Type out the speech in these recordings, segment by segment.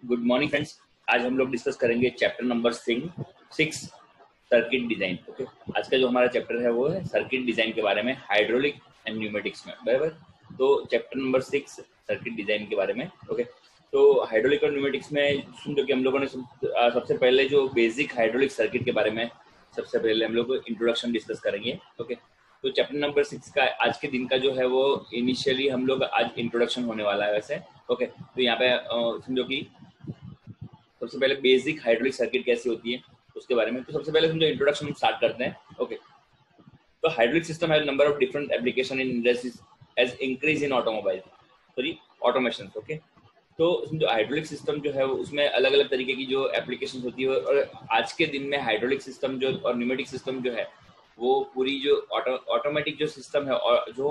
Good morning friends. आज हम लोग डिस्कस करेंगे chapter number 6 circuit design. Okay, आज का जो हमारा चैप्टर है वो है सर्किट डिजाइन के बारे में, हाइड्रोलिक एंड न्यूमेटिक्स में। बराबर, तो चैप्टर नंबर 6 सर्किट डिजाइन के बारे में। ओके, तो हाइड्रोलिक और न्यूमेटिक्स में जो कि हम लोगों ने सबसे पहले जो बेसिक हाइड्रोलिक सर्किट के बारे में सबसे पहले हम लोग इंट्रोडक्शन डिस्कस करेंगे। ओके, तो चैप्टर नंबर 6 का आज के दिन का जो है वो इनिशियली हम लोग आज इंट्रोडक्शन होने वाला है वैसे। ओके, तो यहाँ पे समझो कि सबसे पहले बेसिक हाइड्रोलिक सर्किट कैसी होती है उसके बारे में। तो सबसे पहले समझो इंट्रोडक्शन स्टार्ट करते हैं। ओके, तो hydraulic system has number of different application in industries as increase in automobile sorry automation. Okay, तो जो हाइड्रोलिक सिस्टम जो है उसमें अलग अलग तरीके की जो एप्लीकेशन होती है, और आज के दिन में हाइड्रोलिक सिस्टम जो और न्यूमेटिक सिस्टम जो है वो पूरी जो ऑटोमेटिक जो सिस्टम है और जो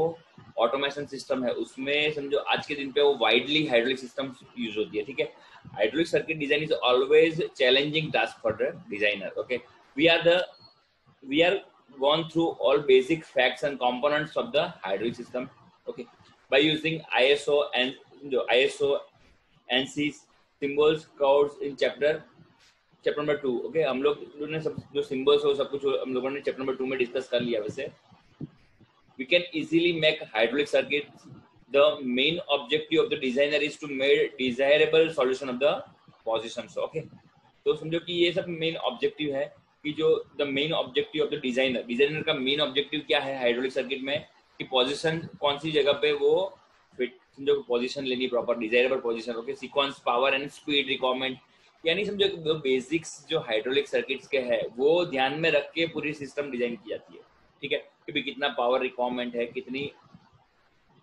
ऑटोमेशन सिस्टम है उसमें समझो आज के दिन पे वो वाइडली हाइड्रोलिक सिस्टम यूज होती है। ठीक है, hydraulic circuit design is always challenging task for the designer. Okay, we are gone through all basic facts and components of the hydraulic system. Okay, by using ISO and ISO ANSI symbols codes in chapter number 2। Okay, हम लोग ने सब जो symbols हो सब कुछ हम लोगों ने चैप्टर नंबर 2 में डिस्कस कर लिया। वैसे we can easily make hydraulic circuits. The main objective of the designer is to make desirable solution of the positions. Okay, तो समझो कि ये सब मेन ऑब्जेक्टिव है कि जो the main objective of the designer का मेन ऑब्जेक्टिव क्या है हाइड्रोलिक सर्किट में कि पोजीशन कौन सी जगह पे वो फिट, समझो पोजीशन लेनी proper desirable position. Okay, sequence, power and speed requirement, यानी समझो जो बेसिक्स जो हाइड्रोलिक सर्किट्स के है वो ध्यान में रख के पूरी सिस्टम डिजाइन की जाती है। ठीक है, कि भी कितना पावर रिक्वायरमेंट है, कितनी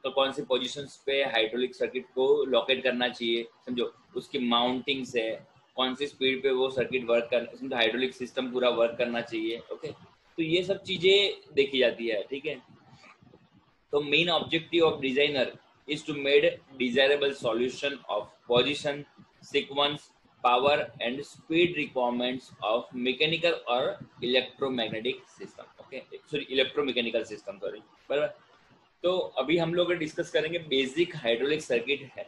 तो कौन सी पोजीशंस पे हाइड्रोलिक सर्किट को लोकेट करना चाहिए, समझो उसकी माउंटिंग से कौन सी स्पीड पे वो सर्किट वर्क कर, समझो हाइड्रोलिक सिस्टम पूरा वर्क करना चाहिए। ओके, तो ये सब चीजें देखी जाती है। ठीक है, तो main objective of designer is to made desirable solution of position, sequence, power and speed requirements of mechanical और electromagnetic system. Okay, sorry electromechanical system, sorry. बराबर, तो अभी हम लोग डिस्कस करेंगे बेसिक हाइड्रोलिक सर्किट है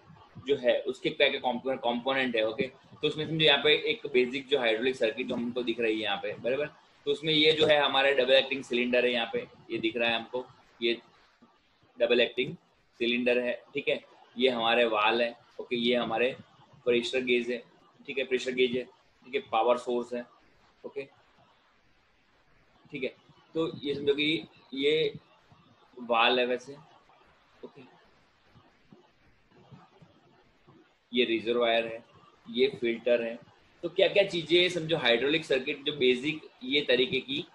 जो है उसके क्या क्या कंपोनेंट है। ओके, तो उसमें समझो यहाँ पे एक बेसिक जो हाइड्रोलिक सर्किट जो हमको दिख रही है यहाँ पे, बराबर, तो उसमें ये जो है हमारा डबल एक्टिंग सिलेंडर है, यहाँ पे ये दिख रहा है हमको, ये डबल एक्टिंग सिलेंडर है। ठीक है, ये हमारे वाल है। ओके, ये हमारे प्रेशर गेज है। ठीक है, प्रेशर गेज है। ठीक है, पावर सोर्स है। ओके, ठीक है, तो ये समझो कि ये वाल है वैसे। ओके, ये रिजर्वायर है, ये फिल्टर है। तो क्या क्या चीजें समझो हाइड्रोलिक सर्किट जो बेसिक ये तरीके की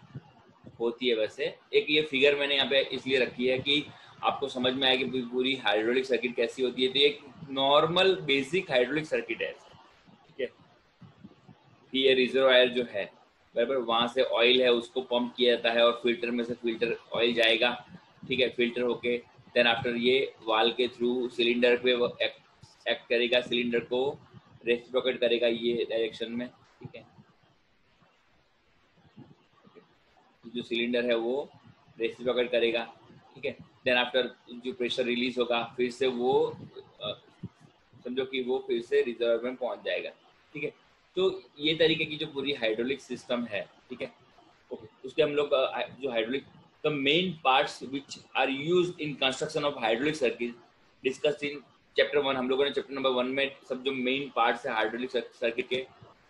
होती है। वैसे एक ये फिगर मैंने यहाँ पे इसलिए रखी है कि आपको समझ में आए कि पूरी हाइड्रोलिक सर्किट कैसी होती है। तो एक नॉर्मल बेसिक हाइड्रोलिक सर्किट है। ठीक है, ये रिजर्वायर जो है, बराबर, वहां से ऑयल है उसको पंप किया जाता है और फिल्टर में से फिल्टर ऑयल जाएगा। ठीक है, फिल्टर होके देन आफ्टर ये वाल के थ्रू सिलेंडर पे एक्ट करेगा, सिलेंडर को रेसिप्रोकेट करेगा ये डायरेक्शन में। ठीक है, जो सिलेंडर है वो रेसिप्रोकेट करेगा। ठीक है, देन आफ्टर जो प्रेशर रिलीज होगा फिर से वो समझो कि वो फिर से रिजर्व में पहुंच जाएगा। ठीक है, तो ये तरीके की जो पूरी हाइड्रोलिक सिस्टम है। ठीक है, ओके, उसके हम लोग जो hydraulic the main parts which are used in construction of hydraulic circuit discussed in chapter 1। हम लोगों ने चैप्टर नंबर 1 में सब जो मेन पार्ट्स है हाइड्रोलिक सर्किट के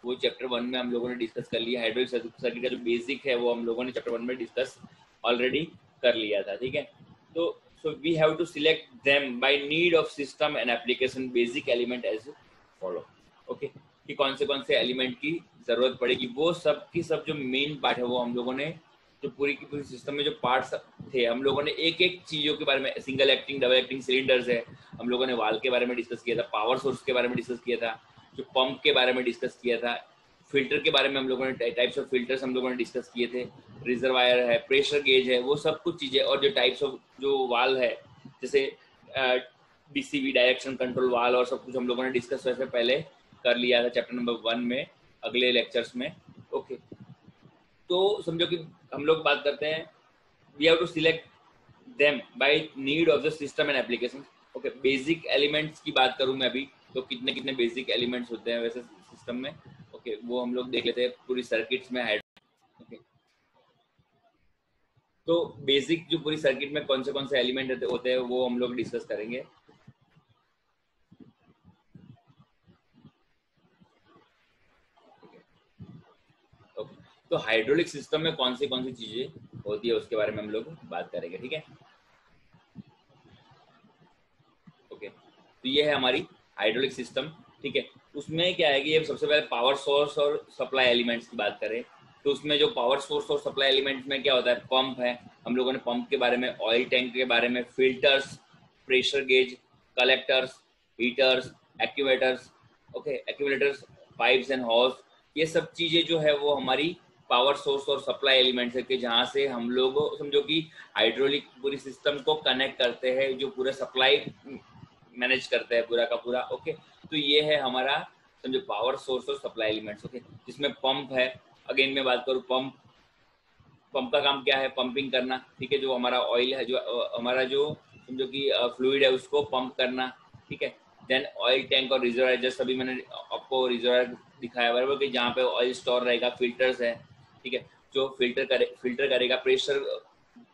वो चैप्टर 1 में हम लोगों ने डिस्कस कर लिया। हाइड्रोलिक सर्किट का जो बेसिक है वो हम लोगों ने चैप्टर 1 में डिस्कस ऑलरेडी कर लिया था। ठीक है, तो so we have to select them by need of system and application basic element as follow। okay, कि कौन से एलिमेंट की जरूरत पड़ेगी, वो सब की सब जो मेन पार्ट है वो हम लोगों ने जो पूरी की पूरी सिस्टम में जो पार्ट्स थे हम लोगों ने एक एक चीजों के बारे में, single acting double acting cylinders है, हम लोगों ने वाल के बारे में डिस्कस किया था, पावर सोर्स के बारे में डिस्कस किया था, जो पंप के बारे में डिस्कस किया था, फिल्टर के बारे में हम लोगों ने टाइप्स ऑफ फिल्टर्स हम लोगों ने डिस्कस किए थे, रिजर्वायर है, प्रेशर गेज है, वो सब कुछ चीजें, और जो टाइप्स ऑफ जो वाल है जैसे डीसीवी डायरेक्शन कंट्रोल वाल और सब कुछ हम लोगों ने डिस्कस वैसे पहले कर लिया था चैप्टर नंबर 1 में अगले लेक्चर्स में। ओके, तो समझो कि हम लोग बात करते हैं we have to select them by need of the system and application. Okay, basic elements की बात करूं मैं अभी तो कितने कितने बेसिक एलिमेंट्स होते हैं वैसे सिस्टम में, ओके, वो हम लोग देख लेते हैं पूरी सर्किट्स में। ओके, तो बेसिक जो पूरी सर्किट में कौन से एलिमेंट होते हैं वो हम लोग डिस्कस करेंगे। ओके, तो हाइड्रोलिक सिस्टम में कौन सी चीजें होती है उसके बारे में हम लोग बात करेंगे, ठीक है। ओके, तो ये है हमारी हाइड्रोलिक सिस्टम, ठीक है। उसमें क्या है कि ये सबसे पहले पावर सोर्स और सप्लाई एलिमेंट्स की बात करें तो उसमें जो पावर सोर्स और सप्लाई एलिमेंट्स में क्या होता है, पंप है, हम लोगों ने पंप के बारे में, ऑयल टैंक के बारे में, filters, pressure gauge, collectors, heaters, actuators, okay, accumulators, pipes and hoses, ये सब चीजें जो है वो हमारी पावर सोर्स और सप्लाई एलिमेंट्स है कि जहाँ से हम लोग समझो कि हाइड्रोलिक पूरी सिस्टम को कनेक्ट करते हैं, जो पूरा सप्लाई मैनेज करते हैं पूरा का पूरा। ओके, तो ये है हमारा समझो पावर सोर्स और सप्लाई एलिमेंट्स। ओके, जिसमें पंप है, अगेन मैं बात करूँ, पंप का काम क्या है, पंपिंग करना, ठीक है, जो हमारा ऑयल है, जो हमारा जो समझो कि फ्लूइड है उसको पंप करना, ठीक है। देन ऑयल टैंक और रिजर्वायर, जैसे अभी मैंने आपको रिजर्वायर दिखाया बराबर कि जहाँ पे ऑयल स्टोर रहेगा, फिल्टर्स है, ठीक है, जो फिल्टर करेगा, प्रेशर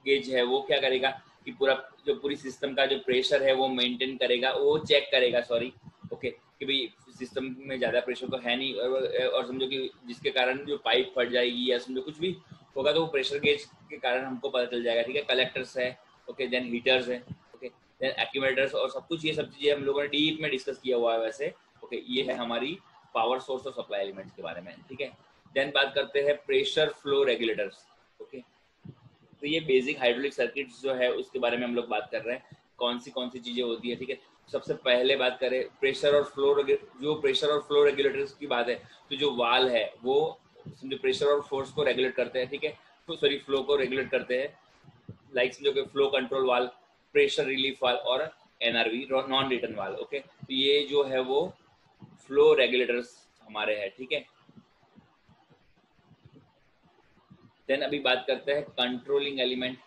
गेज है वो क्या करेगा कि पूरा जो पूरी सिस्टम का जो प्रेशर है वो मेंटेन करेगा, वो चेक करेगा, सॉरी, ओके, कि भाई सिस्टम में ज्यादा प्रेशर तो है नहीं, और समझो कि जिसके कारण जो पाइप फट जाएगी या समझो कुछ भी होगा तो वो प्रेशर गेज के कारण हमको पता चल जाएगा, ठीक है। कलेक्टर्स है, ओके, देन हीटर्स है, ओके, देन एक्यूमुलेटर्स और सब कुछ, ये सब चीजें हम लोगों ने डीप में डिस्कस किया हुआ है वैसे। ओके, ये है हमारी पावर सोर्स और सप्लाई एलिमेंट्स के बारे में, ठीक है। देन बात करते हैं प्रेशर फ्लो रेगुलेटर्स। ओके, तो ये बेसिक हाइड्रोलिक सर्किट्स जो है उसके बारे में हम लोग बात कर रहे हैं, कौन सी चीजें होती है, ठीक है। सबसे पहले बात करें प्रेशर और फ्लो, जो प्रेशर और फ्लो रेगुलेटर्स की बात है, तो जो वाल है वो समझो प्रेशर और फोर्स को रेगुलेट करते हैं, ठीक है, तो सॉरी फ्लो को रेगुलेट करते हैं, लाइक समझो कि फ्लो कंट्रोल वाल, प्रेशर रिलीफ वाल और एनआरवी, नॉन रिटर्न वाल। ओके, तो ये जो है वो फ्लो रेगुलेटर्स हमारे हैं, ठीक है। देन अभी बात करते हैं कंट्रोलिंग एलिमेंट।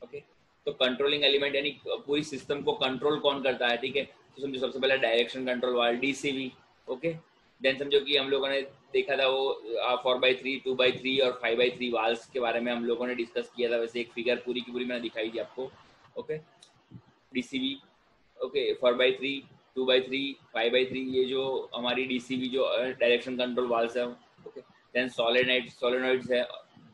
ओके, तो कंट्रोलिंग एलिमेंट यानी पूरी सिस्टम को कंट्रोल कौन करता है, ठीक है, तो समझो सबसे पहले डायरेक्शन कंट्रोल वाल, डीसीवी। ओके, देन समझो कि हम लोगों ने देखा था वो 4x3, 2x3 और 5x3 वाल्स के बारे में हम लोगों ने डिस्कस किया था, वैसे एक फिगर पूरी की पूरी मैंने दिखाई थी आपको। Okay, DCV, okay, 4x3, 2x3, 5x3, ये जो हमारी डीसीवी जो डायरेक्शन कंट्रोल वाल्स है। ओके, देन सोलेनोइड्स है,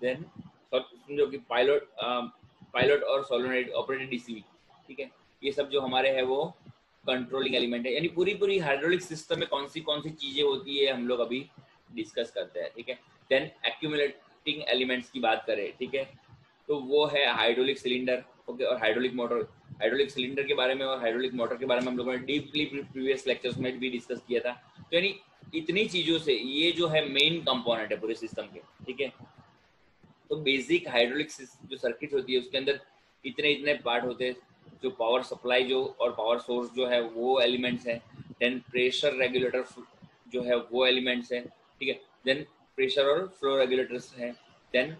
देन समझो कि पायलट और सोलेनोइड ऑपरेटेड डीसीवी, ठीक है, ये सब जो हमारे हैं वो कंट्रोलिंग एलिमेंट है, यानी पूरी पूरी हाइड्रोलिक सिस्टम में कौन सी चीजें होती है हम लोग अभी डिस्कस करते हैं, ठीक है। देन एक्यूमुलेटिंग एलिमेंट्स की बात करें, ठीक है, तो वो है हाइड्रोलिक सिलेंडर, ओके, और हाइड्रोलिक मोटर। हाइड्रोलिक सिलेंडर के बारे में और हाइड्रोलिक मोटर के बारे में हम लोगों ने डीपली प्रीवियस लेक्चर्स में भी डिस्कस किया था, तो यानी इतनी चीजों से ये जो है मेन कंपोनेंट है पूरे सिस्टम के, ठीक है। तो बेसिक हाइड्रोलिक जो सर्किट होती है उसके अंदर इतने इतने पार्ट होते हैं, जो पावर सप्लाई जो और पावर सोर्स जो है वो एलिमेंट्स है, देन प्रेशर रेगुलेटर जो है वो एलिमेंट्स है, ठीक है, देन प्रेशर और फ्लो रेगुलेटर्स है, देन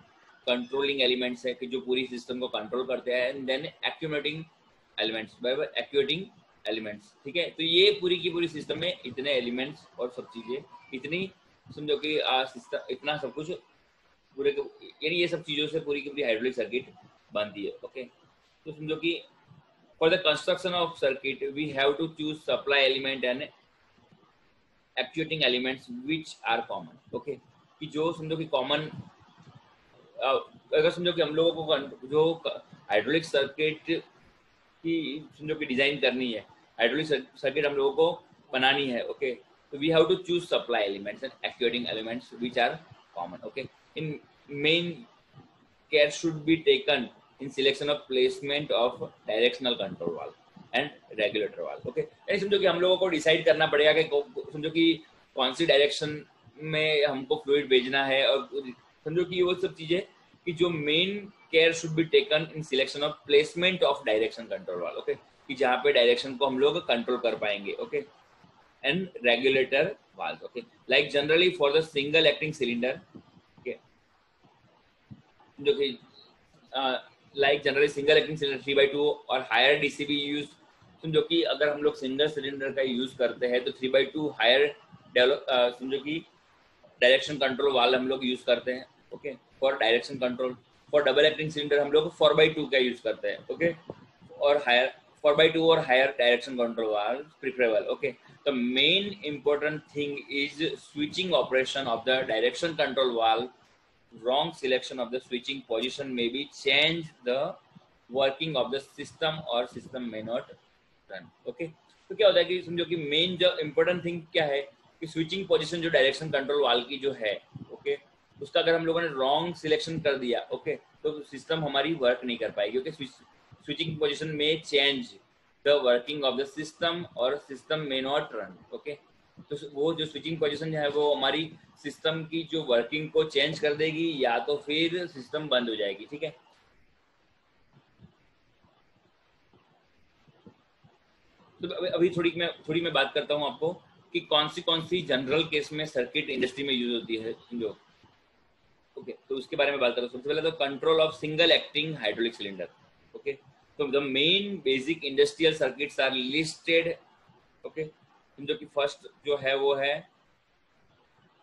कंट्रोलिंग एलिमेंट्स है कि जो पूरी सिस्टम को कंट्रोल करते हैं, एंड देन एक्यूमुलेटिंग एलिमेंट्स, बराबर, एक्यूएटिंग एलिमेंट्स, ठीक है। तो ये पूरी की पूरी सिस्टम में इतने एलिमेंट्स और सब चीजें, इतनी समझो कि सिस्टम इतना सब कुछ पूरे यानी ये सब चीजों से पूरी की पूरी हाइड्रोलिक सर्किट बनती है। ओके, तो समझो कि for the construction of circuit we have to choose supply element and actuating elements which are common. Okay, कि जो समझो कि कॉमन, अगर समझो कि हम लोगों को जो हाइड्रोलिक सर्किट की समझो कि डिजाइन करनी है, हाइड्रोलिक सर्किट हम लोगों को बनानी है, ओके, तो we have to choose supply elements and actuating elements which are common. Okay, in main care should be taken in selection of placement of directional control valve and regulator valve। Okay, यानी समझो कि हम लोगों को decide करना पड़ेगा कि समझो कि कौन सी डायरेक्शन में हमको फ्लूइड भेजना है, और समझो कि वो सब चीजें कि जो main care should be taken in selection of placement of direction control valve. Okay, कि जहाँ पे डायरेक्शन को हम लोग कंट्रोल कर पाएंगे। Okay, and regulator valve. Okay, like generally for the single acting cylinder, जो कि like generally single acting cylinder 3x2 और हायर डीसीबी यूज, समझो कि अगर हम लोग सिंगल सिलेंडर का यूज करते हैं तो 3/2 हायर समझो कि डायरेक्शन कंट्रोल वाल्व हम लोग यूज करते हैं, okay, for direction control. For double acting cylinder हम लोग 4/2 का यूज करते हैं, ओके, और हायर 4/2 और higher direction control valve preferable, okay. The main important thing is switching operation of the direction control valve. Wrong selection of the switching position may be change the working of the system or system may not run, okay। तो क्या होता है कि समझो कि main जो important thing क्या है कि स्विचिंग पोजीशन जो डायरेक्शन कंट्रोल वाल्व की जो है, ओके, उसका अगर हम लोगों ने रॉन्ग सिलेक्शन कर दिया, ओके, तो सिस्टम हमारी वर्क नहीं कर पाएगी, ओके। स्विचिंग पोजीशन में change the working of the system और सिस्टम में नॉट रन, ओके। तो वो जो स्विचिंग पोजीशन है वो हमारी सिस्टम की जो वर्किंग को चेंज कर देगी या तो फिर सिस्टम बंद हो जाएगी, ठीक है। तो अभी थोड़ी मैं बात करता हूँ आपको कि कौन सी जनरल केस में सर्किट इंडस्ट्री में यूज होती है, समझो, ओके। तो उसके बारे में बात करो। सबसे पहले तो control of single acting hydraulic cylinder, okay. तो the main basic industrial circuits are listed, okay. समझो कि फर्स्ट जो है वो है,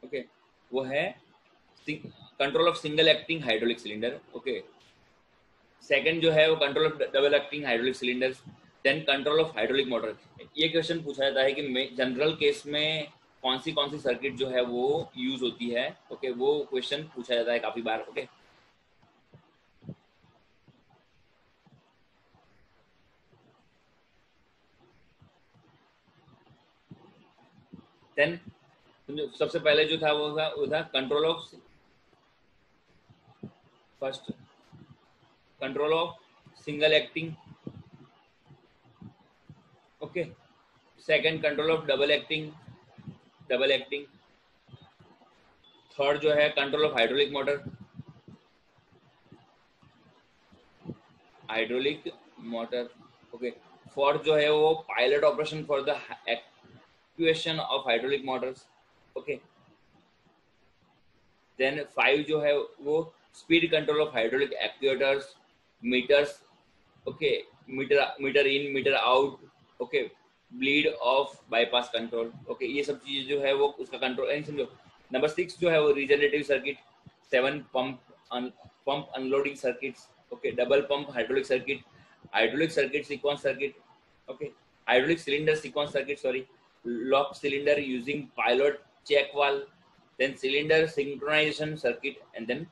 ओके, वो है control of single acting hydraulic cylinder, okay. Second जो है वो control of double acting hydraulic cylinder, then control of hydraulic motor. ये क्वेश्चन पूछा जाता है कि जनरल केस में कौन सी सर्किट जो है वो यूज होती है, ओके, वो क्वेश्चन पूछा जाता है काफी बार, ओके। देन सबसे पहले जो था वो था control of first control of single acting, okay. Second control of double acting, third जो है control of hydraulic motor, okay. Fourth जो है वो pilot operation for the actuation of hydraulic motors, okay. Then 5 जो है वो speed control of hydraulic actuators, meters, okay, meter in meter out, okay, bleed off bypass control, okay. ये सब चीजें जो है वो उसका कंट्रोल समझो। नंबर 6 जो है वो regenerative circuit, 7 pump unloading circuits, okay, double pump hydraulic circuit sequence circuit, okay, hydraulic cylinder sequence circuit, sorry, lock cylinder using pilot check valve, then cylinder synchronization circuit and then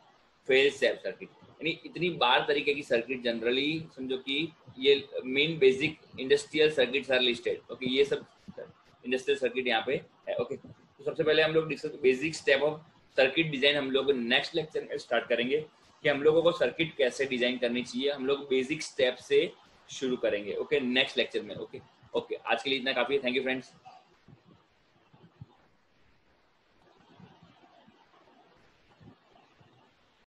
fail safe circuit. यानी इतनी बार तरीके की circuit generally समझो कि ये main basic industrial circuits are listed, okay. ये सब industrial circuit यहाँ पे है, ओके। तो सबसे पहले हम लोग discuss basic step of circuit design हम लोग नेक्स्ट लेक्चर में स्टार्ट करेंगे कि हम लोगों को सर्किट कैसे डिजाइन करनी चाहिए। हम लोग बेसिक स्टेप से शुरू करेंगे, ओके, नेक्स्ट लेक्चर में, ओके। आज के लिए इतना काफी है। Thank you friends.